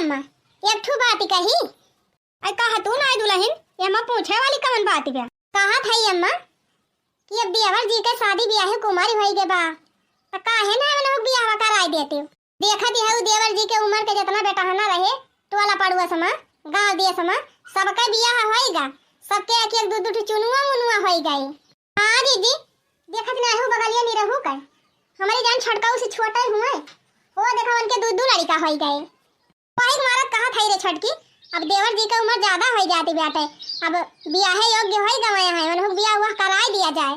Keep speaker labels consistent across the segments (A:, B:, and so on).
A: अम्मा एक ठू बात कही।
B: आई कहा तू ना दुल्हन ये हम पूछे वाली कवन बात बे।
A: कहा था अम्मा कि अब देवर जी के शादी ब्याह कुमारी भई के बा त काहे ना हम लोग ब्याह कराई देते। देखा दी है देवर जी के उम्र के जितना बेटा ना रहे टोला पड़ुआ समा गांव दिए समा सबका ब्याह होएगा, सबके एक एक दू दू चुनुआ मुनुआ होई गई। हां दीदी देखत ना हो बगलिया नहीं रहू का हमारी जान छटकाऊ से छोटा हुए वो देखा उनके दू लड़का होई गए। कोई मारा कहा था रे छटकी अब देवर जी का उम्र ज्यादा हो जाती बेटे अब ब्याह योग्य होई गए हैं उन्हें ब्याह हुआ कराई दिया जाए।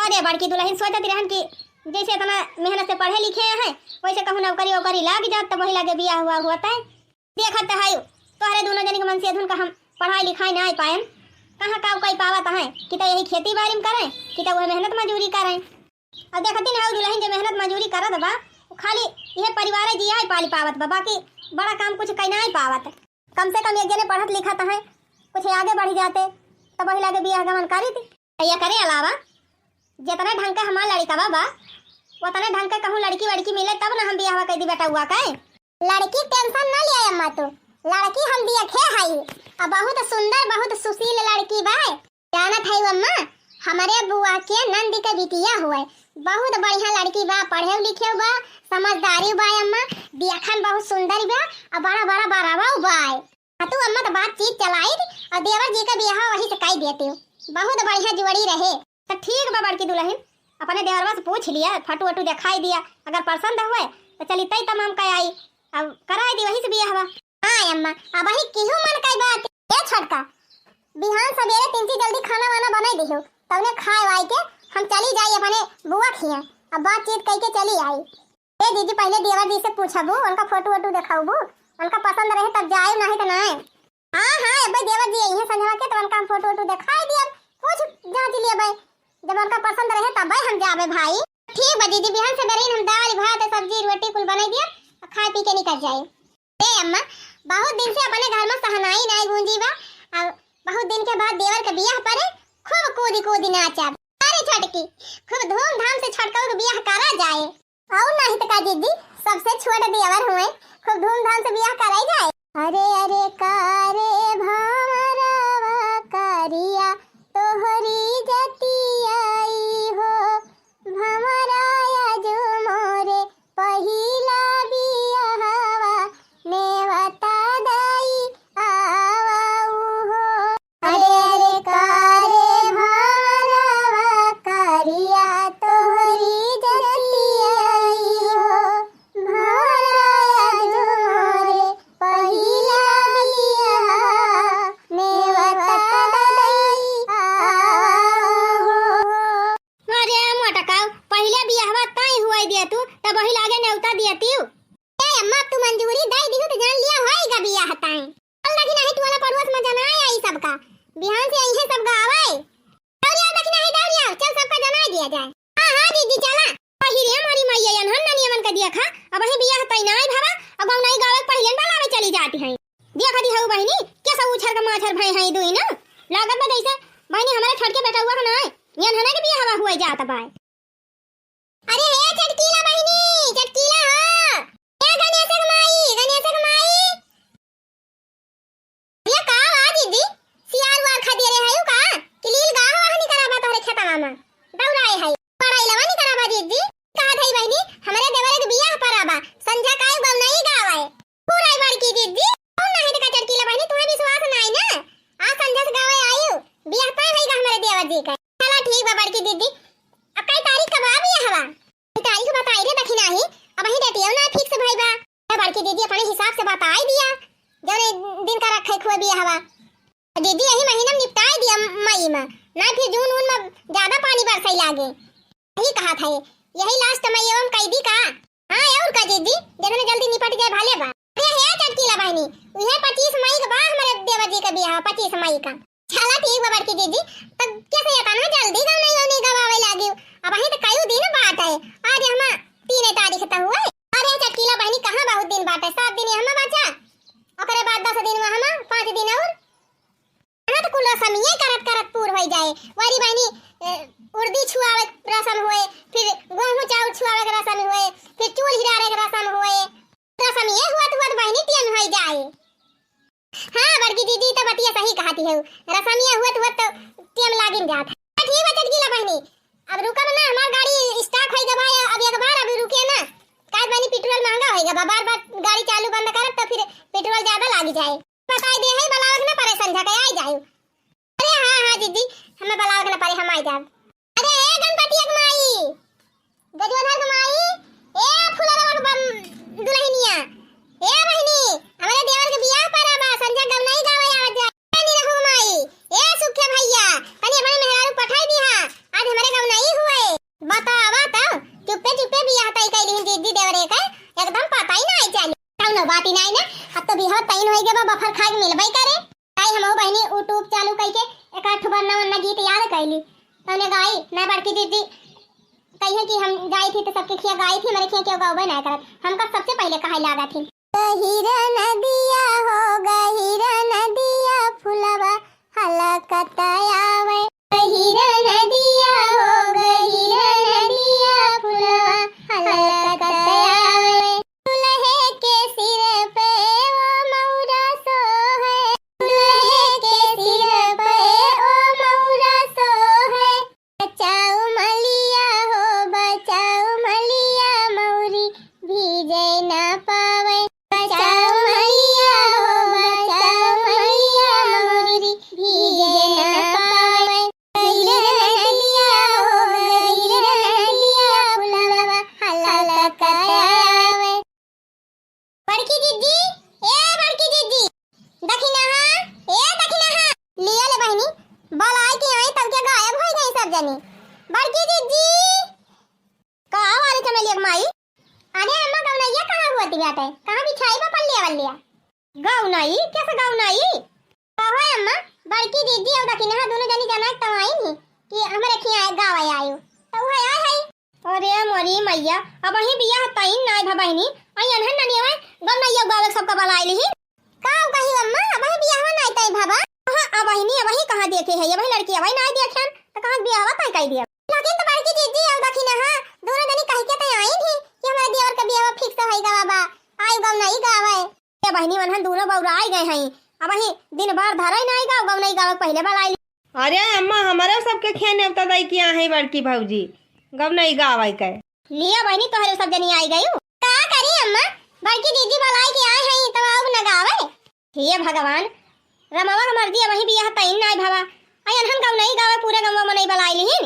B: अरे बड़की दुल्हन सोचती रहन कि जैसे इतना मेहनत से पढ़े लिखे हैं वैसे कहूं नौकरी वोकरी लग जात तो वही लगे ब्याह हुआ होता है। देखत है तोहरे दोनों जन के मन से धुन का हम पढ़ाई लिखाई ना पाएम कहां का कोई पावत है कि तो यही खेती बाड़ी में करें कि तो वह मेहनत मजदूरी करें। अब देखती ना दुल्हन जो मेहनत मजदूरी करत बा खाली यह परिवार जी आई पाली पावत बा बाकी बड़ा काम कुछ कहीं नहीं पावत। कम से कम एक जने पढ़त लिखत है कुछ आगे बढ़ जाते तब वही लगे ब्याह गमन करी थी। या करे अलावा जितना ढंग का हमारा लड़का बाबा उतना ढंग का कहूँ लड़की वड़की मिले तब ना हम ब्याह कर दी बेटा हुआ का
A: लड़की टेंशन ना लिया अम्मा तो लड़की हम दिया खे हई अब बहुत सुंदर बहुत सुशील लड़की बा। जानत है अम्मा हमारे बुआ के नंद के बिटिया हुए बहुत बढ़िया लड़की बा पढ़े लिखे बा समझदारी बा अम्मा देखन बहुत सुंदर बा और बड़ा बड़ा बरावा बा। तू अम्मा तो बातचीत चलाई और देवर जी का ब्याह वही से कई देती बहुत बढ़िया जुड़ी रहे।
B: तो ठीक बा बड़की दुल्हन अपने देवरवा से पूछ लिया फटू वटू दिखाई दिया अगर पसंद हुए तो चली तई तम हम कह आई अब कराई दी वही से ब्याह हुआ।
A: हां अम्मा अब वही केहू मन कई बात ए छटका बिहान सवेरे तिनसी जल्दी खाना वाना बनाई दियो तौने खाए वाई के हम चली जाई अपने बुआ खिया अब बातचीत कई के चली आई। ए दीदी पहले देवर जी से पूछबू उनका फोटो वोटो दिखाऊबू उनका पसंद रहे तब जाए नहीं तो नहीं। हां हां अब देवर जी यही संझवा के तो उनका फोटो वोटो दिखाई दिया पूछ जांच लिए भाई जब उनका पसंद रहे तब हम जाबे भाई। ठीक बा दीदी बिहान से बेरीन हम दाल भात सब्जी रोटी कुल बनाई दिया खाए पी के निकल जाए। ए अम्मा बहुत दिन से अपने घर में सहनाई नहीं गूंजी बा अब बहुत दिन के बाद देवर के ब्याह परे खूब कूदी कूदी नाचा अरे छटकी खूब धूमधाम से छटका के ब्याह करा जाए और नहीं तो का दीदी सबसे छोटे देवर हुए खूब धूमधाम से ब्याह कराई जाए। अरे अरे कारे भमरवा करिया तोहरी जतियाई हो भमराया जो मोरे पहिला बियाहवा नेवता दाई आवाऊ हो। अरे अरे कारे भमरवा करिया तोहरी जतियाई हो भमराया जो मोरे पहिला बियाहवा नेवता दाई आवाऊ हो।
B: अरे मोटा का पहले ब्याहवा तई हुआ दिया तू तब वही लागे नेवता दिया तू।
A: ए अम्मा तू मंजूरी दे दी तो जान लिया होएगा ब्याह ताई लगी नहीं तू वाला पड़ोस में जनाए आई सबका बिहान से यही सब गावे दौड़िया देखी नहीं दौड़िया चल सबका जनाए दिया जाए। हां हां दीदी चला
B: पहिरे हमारी मैया यन ना नियमन का दिया खा अब वही ब्याह तई नहीं भावा अब हम नहीं गावे पहले वाला में चली जाती है। देखा दी है बहनी क्या सब उछर का माछर भई है दुई ना लागत में जैसे बहनी हमारे छट के बैठा हुआ ना यन हना के ब्याह हुआ जाता भाई।
A: अरे हे चटकीला बहनी चटकीला हां ए गणेश माई ये का वा दीदी सियार वार खा दे रे है का किलील गाह वाह नहीं कराबा तोरे खेतवा में दौड़ाए है पढ़ाई लवा नहीं कराबा दीदी कहा थई बहनी हमरे देवरे के बियाह पराबा संजा काय गम नहीं गावे पूरा बड़की दीदी कौन नहीं का चटकीला बहनी तुम्हें विश्वास नहीं ना आ संजा से गावे आयु बियाह तय है हमारे देवर जी का। चला ठीक बा बड़की दीदी अब कई तारीख कब आ बियाह हवा तारीख बताई रे दखी नहीं अब ही डेटियो ना फिक्स भई बा बड़की दीदी अपने हिसाब से बताई दिया जरे दिन का रखे खुए बियाह हवा दीदी यही महीना में निपटाई दिया मई में ना फिर जून उन में ज्यादा पानी बरसाई लागे यही कहा था यही लास्ट मई एवं कैदी का। हां और का दीदी जने जल्दी निपट जाए भाले बा। अरे हे चटकीला बहनी यह 25 मई के बाद हमारे देवर जी का ब्याह 25 मई का। चला ठीक बा बड़की दीदी तब कैसे ये ना जल्दी का नहीं गवावे लागे अब वही तो कई दिन बात है आज हम 3 तारीख तक हुए। अरे चटकीला बहनी कहां बहुत दिन बात है 7 दिन हम बचा ओकरे बाद 10 दिन में हम 5 दिन और ना तो कुल रसम ये करत करत पूर हो जाए वारी बहनी उर्दी छुआवे रसम हुए फिर गेहूं चाउर छुआवे के रसम हुए फिर चूल हिरारे के रसम हुए रसम ये हुआ तो बहनी 3 हो आई जाए। हाँ बड़की दीदी तो बतिया सही कहती है, रसमिया हुआ तो टेम लागिन जात। ठीक है चटकीला बहनी, अब रुका ना, हमार गाड़ी स्टार्ट होइगा भाई, अब एक बार अभी रुकिए ना, काहे बनी पेट्रोल महंगा होइगा, बार बार गाड़ी चालू बंद करब तो फिर पेट्रोल ज्यादा लाग जाए। बताई दे है बलावक ना परे समझा के आई जाए। अरे हां दीदी हमें बलावक ना परे हम आई जाब। अरे ए गणपति के माई, गजवधर के माई, ए फुलरवा के दुल्हनिया, ए बहनी हमारे देवर के बियाह पर आबा, संजय गम नहीं गावे आवत जाए। नहीं रहू माई, ए सुखे भैया तनी हमारे मेहरारू पठाई दिहा, आज हमारे गम नहीं हुए। बतावा तो चुप्पे चुप्पे बियाह तई कैली दीदी देवरे का, एकदम पता ही नहीं चली। कौनो बात ही नहीं ना, अब तो बियाह तईन होई गे बा, बफर खा के मिलबई करे। ताई हमहु बहनी यूट्यूब चालू कई के एक आठ वरना वरना गीत याद कैली, तने गाई ना बड़की दीदी कहिए कि हम गाई थी तो सबके खिया गाई थी, मेरे खिया क्यों गावे ना करत, हमका सबसे पहले कहा लगा थी। गहिरा नदिया हो गहिरा नदिया फुलवा हलकतायावे, गहिरा नदिया हो गहिरा नदिया फुलवा हलकतायावे, दुल्हे के सिर पे वो मौरा सोहे, दुल्हे के सिर पे ओ मौरा सोहे, बचाओ मलिया हो बचाओ मलिया मौरी भीजे ना पावे, बचाओ मलिया हो बचाओ मलिया मौरी भीजे ना पावे, गहिरा नदिया हो गहिरा नदिया फुलवा हलकतायावे। बड़की दीदी ए बड़की दीदी दखिना हां, ए दखिना हां लिया ले बहनी, बलाई के आई तब के गायब हो गई सब जनी। बड़की दीदी का वाले चमेली के माई, अरे अम्मा गौनैया कहां हुआ बाटे, कहां बिछाई बा पल्ले वालिया। गौनई कैसे गौनई कहो अम्मा, बड़की दीदी और दखिना दोनों जनी जाना त आई नहीं कि हमरे खिया गाव आयो तो है आई है। अरे मोरी मैया अब ही बियाह तईन नाय भा बहनी, आई अनहन ननी है गौनैया गावे सबका बलाई ली का कही अम्मा, अब ही बियाह नाय तई भाबा। हां अब ही नहीं, अब ही कहां देखे है, अब ही लड़की अब ही नाय देखन तो कहां बियाह तई कई दिया। लेकिन तो बड़की दीदी और दखिना दोनों जनी कह के तई आई थी कि हमारे देवर का बियाह फिक्स होइगा बाबा, आई गौनई गावे। ये बहनी मनहन दोनों बौरा आई गए हैं, अब ही दिन भर धरई नहीं गाव गौनई गाव पहले बलाई।
C: अरे अम्मा हमारे सबके खेने उतर दाई किया है बड़की भौजी गवनई गावे के
A: लिया बहनी तोहरे सब जनी आई गई का करी अम्मा, बड़की दीदी बलाई के आए हैं तो अब न गावे। हे भगवान रमावा का मर्जी अब ही बियाह तईन नहीं भावा, आई अनहन गौनई गावे पूरे गमवा में नहीं बलाई लिहिन।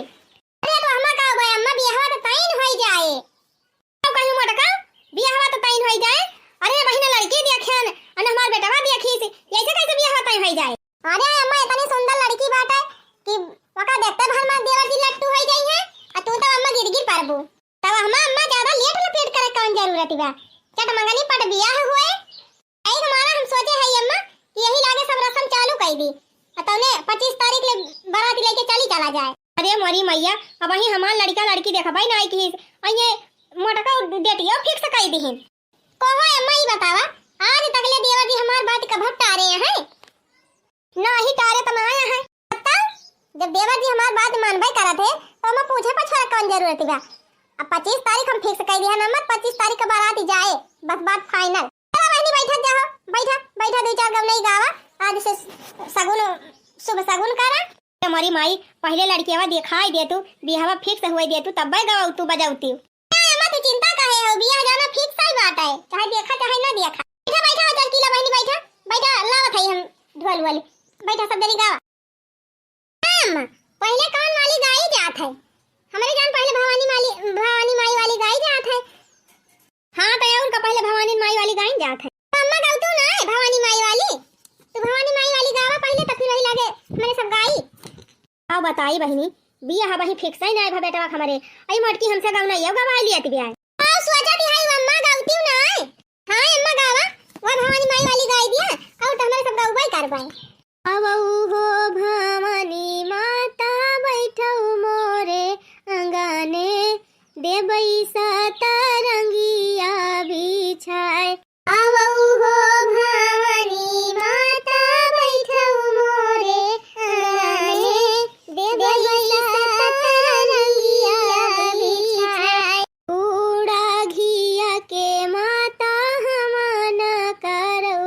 A: अरे तो हम्मा गावे अम्मा बियाह तो तईन होई जाए, तो कहियो मटका बियाह तो तईन होई जाए। अरे बहिना लड़की देखन अन हमार बेटवा देखी ऐसे कैसे बियाह तईन होई जाए। अरे अम्मा इतनी सुंदर लड़की बाटे कि वका देखते भर में देवर जी लट्टू होई जाई है, आ तू तो अम्मा गिरगिर पारबू, तब अम्मा ज्यादा लेट लपेट करे कौन जरूरत बा, चट मंगनी पट बियाह हुए आई हमारा। हम सोचे है अम्मा कि यही लागे सब रस्म चालू कर दी, तौने 25 तारीख ले बारात लेके चला जाए। अरे मोरी मैया अब ही हमार लड़का लड़की देखबाई ना आई कि ये मोटका डेटियो फिक्स कर दीहिन। कहो अम्मा ही बतावा आज तक ले देवर जी हमार बात कब टारे हैं, नहीं टारे तो ना आया है। बताओ जब देवर जी हमार बात मानबे करत है तो मैं पूछे पछोड़ा कौन जरूरत बा। अब 25 तारीख हम फिक्स कर दिया ना, मत 25 तारीख के बारात जाए बस बात फाइनल। चलो बहनी बैठा जाओ, बैठा बैठा दो चार गम नहीं गावा, आज से सगुन शुभ सगुन करा। हमारी माई पहले लड़कीवा दिखाई दे तू बियाह फिक्स हुए दे तू तब गवाऊ तू बजाऊती। अम्मा तू चिंता काहे हो, बियाह जाना फिक्स ही बात है, चाहे देखा चाहे ना देखा। बैठा बैठा चलकीला बहनी बैठा बैठा लावत है हम ढोल वाली, बैठा सब जनी गावा। अम्मा पहले कौन वाली गाई जात है, हमारे जान पहले भवानी माई वाली गाई जात है। हां तो उनका पहले भवानी माई वाली गाई जात है। अम्मा गाऊ तू ना है भवानी माई वाली, तू भवानी माई वाली गावा पहले तो फिर वही लागे मैंने सब गाई। अब बताई बहनी बियाह वही फिक्स ही ना है बेटवा हमारे, आई मटकी हमसे गावना ये गवा लियत बियाह। हां सोचा थी हाय अम्मा गाउती ना है। हां अम्मा गावा वो भवानी माई वाली गाई दिया और तो हमारे सब गाउबाई करबाई। अब हो भवानी माता बैठो मोरे अंगने देबई सतरंगिया बिछाए। अब हो भवानी माता बैठो मोरे अंगने देबई सतरंगिया बिछाए। उड़ा घिया के माता हमन करो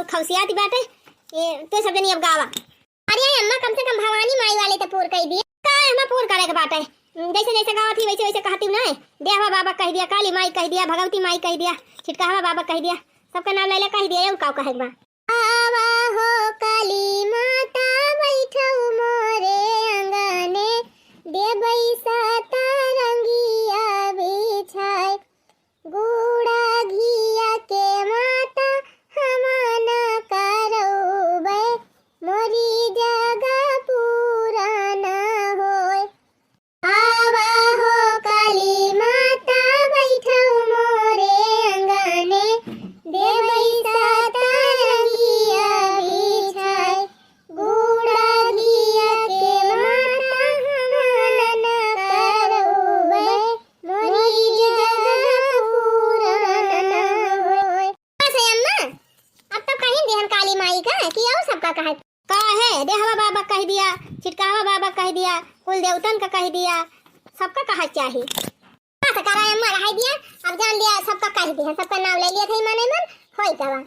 B: बहुत खौसियाती बाटे। ये तो सब जनी अब गावा।
A: अरे अम्मा कम से कम भवानी माई वाले तो पूर कह दिए।
B: का हमें पूर्ण करे के बाटे। जैसे जैसे गावा थी वैसे वैसे कहती हूं ना। देवा बाबा कह दिया, काली माई कह दिया, भगवती माई कह दिया, छिटकावा बाबा कह दिया, सबका नाम ले ले कह दिया। और का कहे बा
A: आवा हो काली माता बैठो मोरे अंगने, देबई साता रंगिया बिछाए, गुड़ा घिया के माता हमान करौबे, मोरी जगह पूरा न होय। आवा हो काली माता बैठो मोरे अंगने, देबई साता रंगिया बिछाए, गुड़ा घिया के माता हमान करौबे, मोरी जगह पूरा न होय। बस है अम्मा, अब तो कहीं देहन काली माई का कि और सबका कहा
B: का है। देहवा बाबा कह दिया, छिटकावा बाबा कह दिया, कुल देवतन का कह दिया, सबका कहा चाहिए।
A: सकारा अम्मा रह दिया। अब जान लिया सबका कह दिया, सबका नाम ले लिया थे मने मन होई गवा।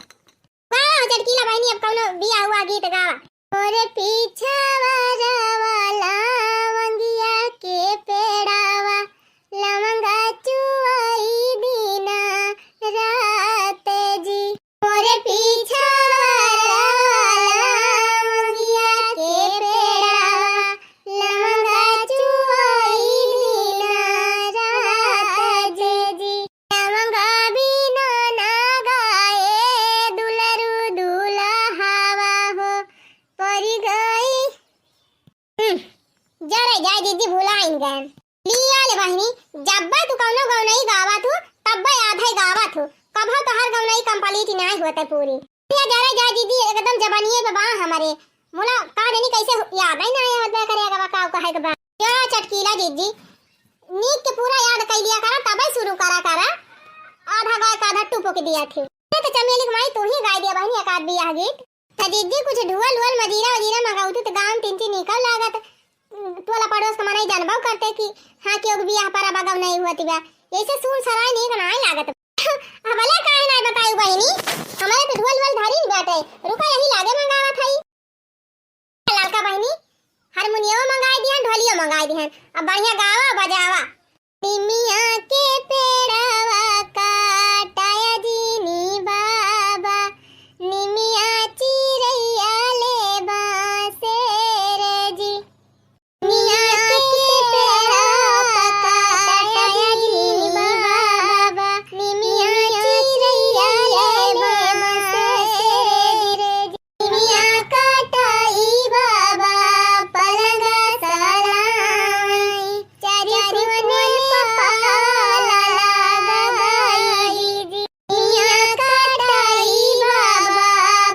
A: वाह चटकीला बहनी अब कौनो बिया हुआ गीत गावा। और पीछा वाला वंगिया के पेड़ावा, लवंगा चुआई दीना रात जी। और पीछा वाला वंगिया के पेड़ावा, लवंगा चुआई दीना रात जी। लवंगा बिना ना गाए दुलरू दुल्हावा हो, परी गई। जरे जाय दीदी भुलाइन गए। लिया ले बहनी, जब्बा तू कौनो गौनई गावा तू तब्बा आधा ही गावा तू, कभा तो हर गौनई कंप्लीट नहीं होता पूरी। लिया जरे जाय दीदी एकदम जबानिए पे बा हमारे मोला का देनी कैसे याद ही नहीं होता करेगा का कहे के बा। क्या चटकीला दीदी नीक के पूरा याद कर लिया करा तब शुरू करा करा। आधा गाय का आधा टूपो के दिया थे तो चमेली माई तू ही गाय दिया बहनी एक आध बियाह गीत। तो दीदी कुछ ढुअल वुअल मजीरा वजीरा मंगाऊ तो गांव तीन तीन निकल लागत। तोला पड़ोस का मनाई जानबाव करते कि हां के बियाह पर बगाव नहीं हुआ तिबा ऐसे सुन सराय नहीं का नहीं लागत। भले काहे नहीं बताई बहनी, हमारे तो ढुअल वुअल धारी बाटे रुका यही लागे मंगावा थई। लड़का बहनी हारमोनियम मंगाई दिहन, ढोलियो मंगाई दिहन, अब बढ़िया गावा बजावा। निमिया के पेड़ावा काटाया जीनी बाबा, निमिया चिरैया ले बांसेर जी। निमिया के पेड़ावा काटाया जीनी बाबा, निमिया चिरैया ले बांसेर जी। निमिया काटाई बाबा पलंगा सराई, चारी कुवन पाला लगाई जी। निमिया काटाई बाबा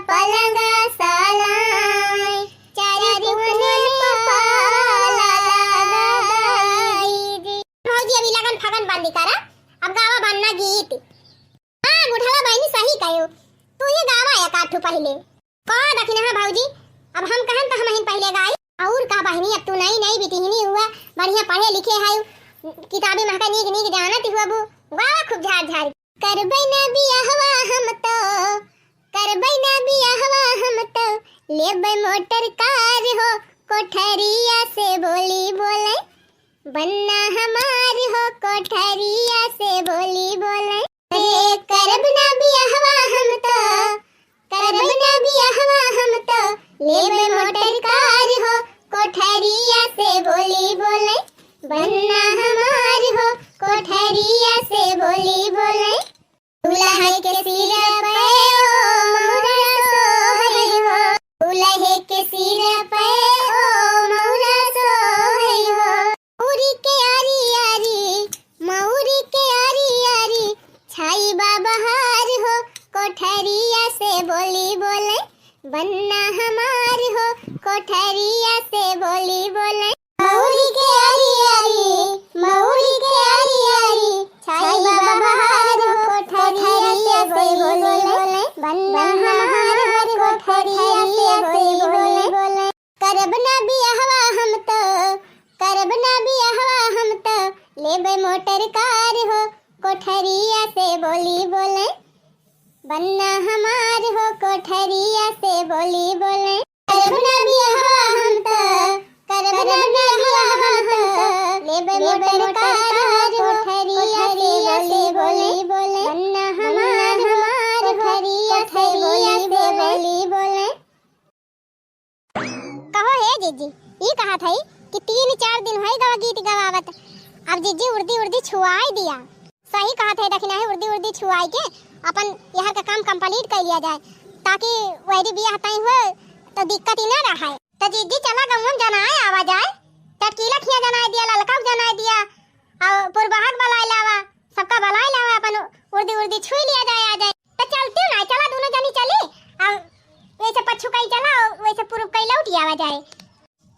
A: पलंगा सराई, चारी कुवन पाला लगाई जी। भौजी अभी लगन फगन बंदी करा, अब गावा बनना गीत। हां बुढ़ावा बहनी सही कहो, तू ही गावा या काठू पहले का दखिना। हां भौजी अब हम कहन तो हम ही पहले गाई और का बहनी। अब तू नई नई बिटिहनी हुआ बढ़िया पढ़े लिखे है, किताबें महका नीक नीक जानत हुआ बू गावा खूब झाड़ झाड़। करबै ना बियाहवा हम तो, करबै ना बियाहवा हम तो, लेबै मोटर कार हो, कोठरिया से बोली बोले, बन्ना हमार हो कोठरिया से बोली बोले। अरे करब ना बियाहवा हम तो, करब ना बियाहवा हम तो, लेबै मोटर कार हो, कोठरिया से बोली बोले, बन्ना हमार हो कोठरिया से बोली बोले। दुल्हा के सिर पे ओ मौरा सोहै हो, दुल्हे के सिर पे ओ मौरा सोहै हो, मौरी के आरी आरी, मौरी के आरी आरी, छाई बाबहार हो, कोठरिया से बोली बोले, बन्ना हमार हो कोठरिया से बोली बोले। मौरी के आरी आरी, मौरी के आरी आरी, छाई बाबहार हो, कोठरिया से बोली बोले, बन्ना हमार हो कोठरिया से बोली बोले। करब ना बियाहवा हम तो, करब ना बियाहवा हम तो, लेबै मोटर कार हो, कोठरिया से बोली बोले, बन्ना हमार हो कोठरिया से बोली बोले करब ना बियाहवा हम त करब ना बियाहवा हम त लेबे मोटर कार कोठरिया से बोली बोले बन्ना हमार कोठरिया से बोली बोले। कहो हे जीजी ई कहा था कि 3-4 दिन है गवा गीत गवावत अब जीजी उर्दी छुआई दिया। सही कहा थे दखिना है उर्दी छुआई के अपन यहाँ का काम कंप्लीट कर लिया जाए ताकि वही बियाह तई हो तो दिक्कत ही ना रहा। तो जीजी चला गम जनाए आवा जाए टटकीला खिया जनाए दिया ललका जनाए दिया और पुरबहाग बलाई लावा सबका बलाई लावा अपन उर्दी छुई लिया जाए आ जाए। तो चलती ना चला दोनों जनी चली और वैसे पछू कई चला वैसे पूर्व कई लौट आवा जाए।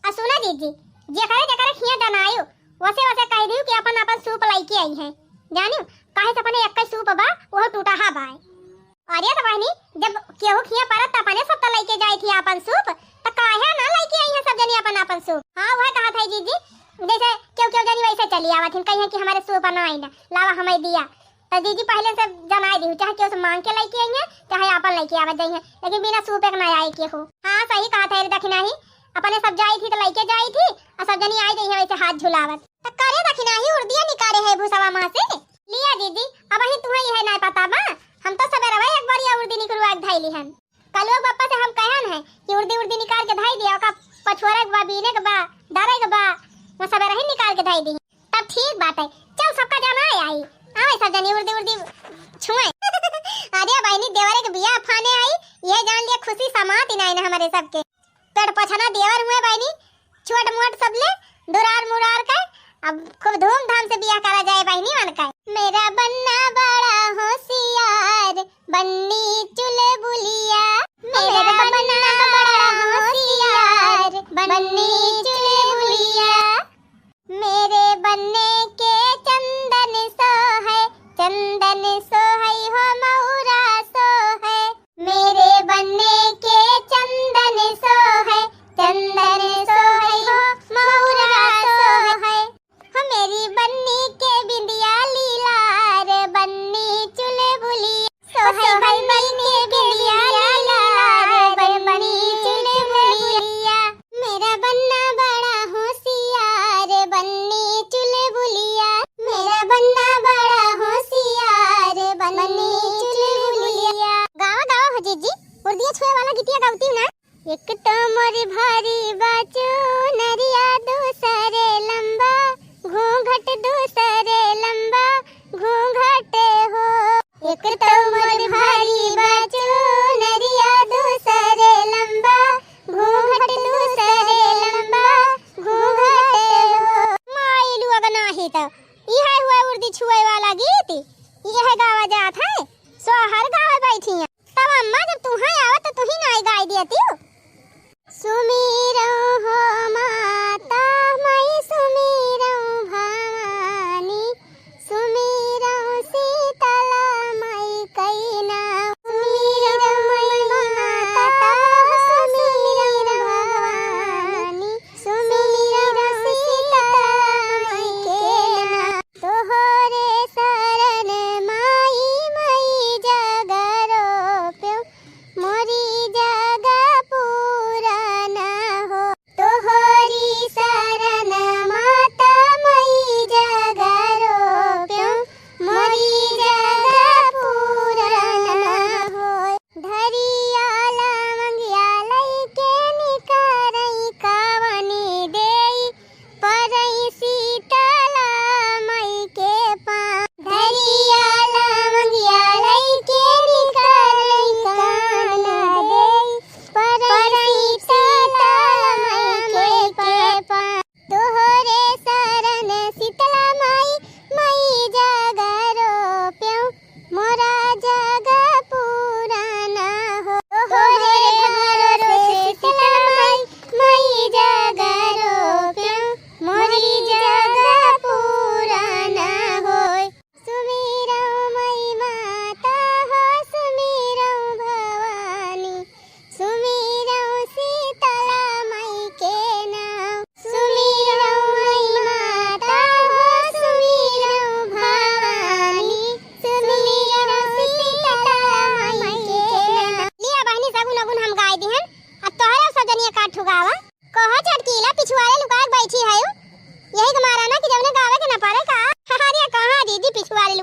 A: आ सुना जीजी जे करे खिया जनायो वैसे कह दियो कि अपन सूप लाइके आई है जानियो काहे से अपने एक सूप बा वो टूटा हा बाय। अरे तो बहनी जब केहू खिया परत अपने सब त लाइके जाई थी अपन सूप त काहे ना लाइके आई है सब जनी अपन सूप। हां वह कहा था जीजी जैसे क्यों जनी वैसे चली आवत हिन कहिए कि हमारे सूप ना आई ना लावा हमें दिया तो जीजी पहले से जनाई दी चाहे केहू से मांग के लाइके आई है चाहे अपन लाइके आवत जाई है लेकिन बिना सूप एक ना आई के हो। हां सही कहा था दखिना ही अपने सब जाई थी तो लाइके जाई थी और सब जनी आई गई है वैसे हाथ झुलावत त करे दखिना ही उर्दिया निकाले है भूसवा मां से लिया दीदी अब ही तुम्हें यह ना पता बा हम तो सबेरे भाई एक बार उर्दी निकलवा के धाइली हन कल पापा से हम कहन है कि उर्दी निकाल के धाई दिया का पछोरा के बा बीने के बा दारे के बा वो सबेरे ही निकाल के धाई दी तब ठीक बात है। चल सबका जाना आई आवे सब जनी उर्दी छुए अरे बहनी देवरे के बियाह फाने आई ये जान लिया खुशी समात ही नहीं ना हमारे सबके पेड़ पछना देवर हुए बहनी छोट मोट सब ले दुरार मुरार का अब खूब धूमधाम से बियाह करा जाए बहनी मन का। मेरा बन्ना बड़ा होशियार बन्नी चुलबुलिया मेरा बन्ना बड़ा होशियार बन्नी चुलबुलिया मेरे बन्ने के चंदन सो है हो मौरा सो है मेरे बन्ने के चंदन सो है हो मौरा सो है मेरी बन्नी के बिंदिया लीलार बन्नी चुलबुली सोहै बन्नी के बिंदिया लीलार बन्नी चुलबुलिया मेरा बन्ना बड़ा होशियार बन्नी चुलबुलिया मेरा बन्ना बड़ा होशियार बन्नी चुलबुलिया। गावा हो जीजी उर्दिया छुए वाला गीतिया गाउती हूं ना। एक तो मोर भारी बाचो नरिया दूसरे लंबा घूंघट दूसरे लंबा घूंघट हो एक तो मोर भारी बाचो नरिया दूसरे लंबा घूंघट दूसरे लंबा घूंघट हो। माइलू अगर नाही तो यह हुआ उर्दी छुए वाला गीत यह गावा जात है सोहर गावे बैठी है तब अम्मा जब तुम्हां आवत तो ही नहीं गाई देती हो। सुमीरो हो माता मैं सुमीरो भवानी सुमीरो शीतला मैं कैना सुमीरो माता सुमीरो भवानी सुमीरो शीतला मैं कैना तोहरे शरण माई मई जगरो प्यो मोरी जग पूरा न हो तोहरी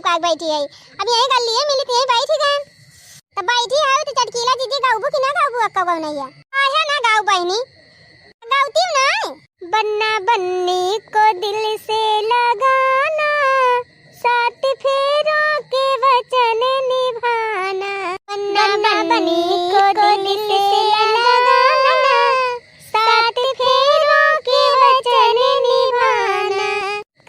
A: काग बैठी है अब यहीं गल लिए मिली यहीं बैठी गए तब बैठी है तो चटकीला दीदी गाऊबू कि ना गाऊबू अक्का गाऊ नहीं है आया ना गाऊ बहनी गाउती ना बन्ना बन्नी को दिल से लगाना साथ फेरों के वचन निभाना बन्ना बन्नी को दिल से लगाना साथ फेरों के वचन निभाना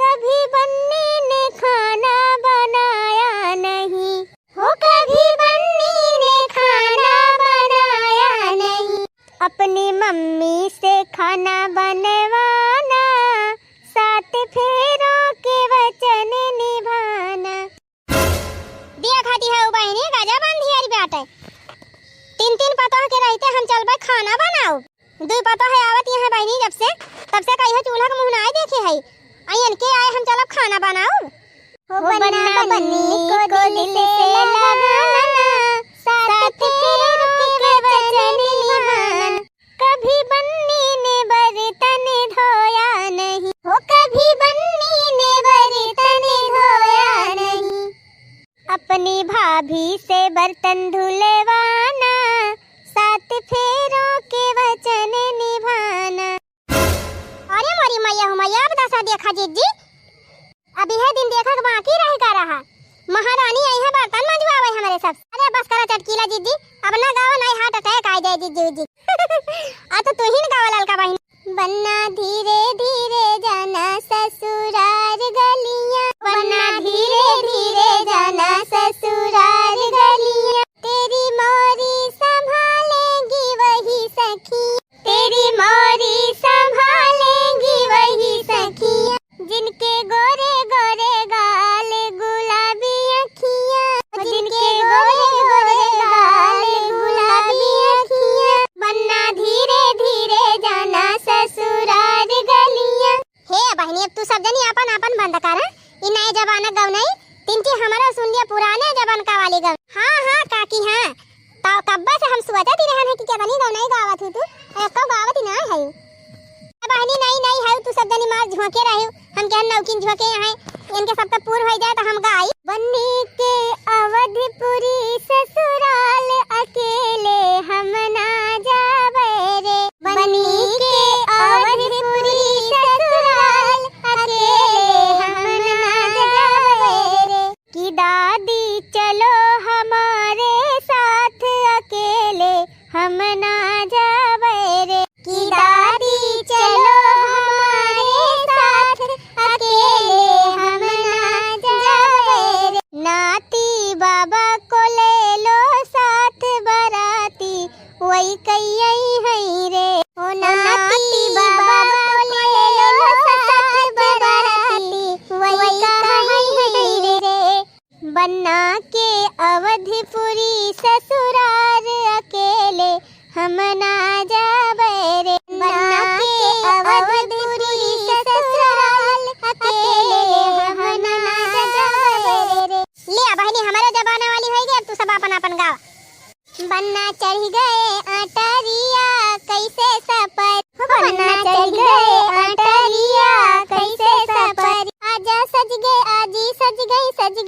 A: कभी बन्नी ने खाना बनाया नहीं हो कभी बन्नी ने खाना बनाया नहीं अपनी मम्मी से खाना बनवाना साथ फेरों के वचन निभाना दिया खाती है बहनी गाजा बांधी हरी बाटे तीन पतोह के रहते हम चलबे खाना बनाओ दो पतोह है आवत यहाँ बहनी जब से तब से कहियो चूल्हा के मुंह ना देखे है अयन के आए हम चलब खाना बनाओ हो बन्ना बन्नी को दिल से लगाना साथ फेरों के वचन निभाना कभी बन्नी ने बर्तन धोया नहीं हो कभी बन्नी ने बर्तन धोया नहीं अपनी भाभी से बर्तन धुलवाना साथ फेरों के वचन निभाना अरे मोरी मैया अब दसा देखा जीजी अभी है दिन देखा के बाकी रह का रहा महारानी आई है बर्तन मंजवावे हमारे सब अरे बस करा चटकीला जीजी अब ना गावा नहीं हार्ट अटैक आ जाए जीजी आ तो तू ही ना गावा ललका बहन बन्ना धीरे धीरे जाना ससुराल गलियां बन्ना धीरे धीरे जाना ससुराल गलियां तेरी मोरी संभालेंगी वही सखी तेरी मोरी संभालेंगी वही सखियां जिनके गोरे गोरे गाल गुलाबी अखियां जिनके गोरे गोरे गाल गुलाबी अखियां बन्ना धीरे धीरे जाना ससुराल गलियां हे बहनी अब तू सब जनी अपन अपन बंद कर ई नए जमाना गव नहीं तिनकी हमारा सुन लिया पुराने जमाना का वाली गव हां काकी हां तो कब्बा से हम सोचती रहन है कि क्या बनी गव नहीं गावत हूं तू कब गावत ही ना है बहनी नहीं है तू सब जनी मार झोंके रहे हम क्या नौकिन झोंके हैं इनके सबका पूर हो जाए तो हम गाई बन्नी के अवधपुरी ससुराल अकेले हम ना जावे रे बन्नी के अवधपुरी ससुराल अकेले हम ना जावे रे कि दादी चलो हमारे साथ अकेले हम ना जावे रे कि दादी चलो हमारे साथ अकेले हम ना जावे रे नाती बाबा को ले लो साथ बराती वही कई है रे ओ नाती बाबा को ले लो साथ बराती वही कई है रे बन्ना के अवधपुरी ससुराल अकेले हम ना जावे रे बन्ना के अवधपुरी ससुराल अकेले हम ना जावे रे ले बहनी हमारे जमाना वाली होई गई अब तू सब अपन अपन गावा बन्ना चढ़ गए अटरिया कैसे सफर बन्ना चढ़ गए अटरिया कैसे सफर आजा सज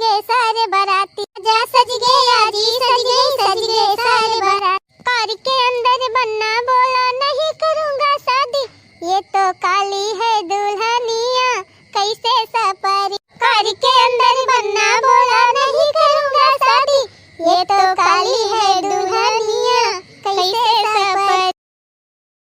A: गए सारे बाराती आजा सज गए सारे बाराती कार के अंदर बन्ना बोला नहीं करूंगा शादी ये तो काली है दुल्हनिया कैसे सफर कार के अंदर बन्ना बोला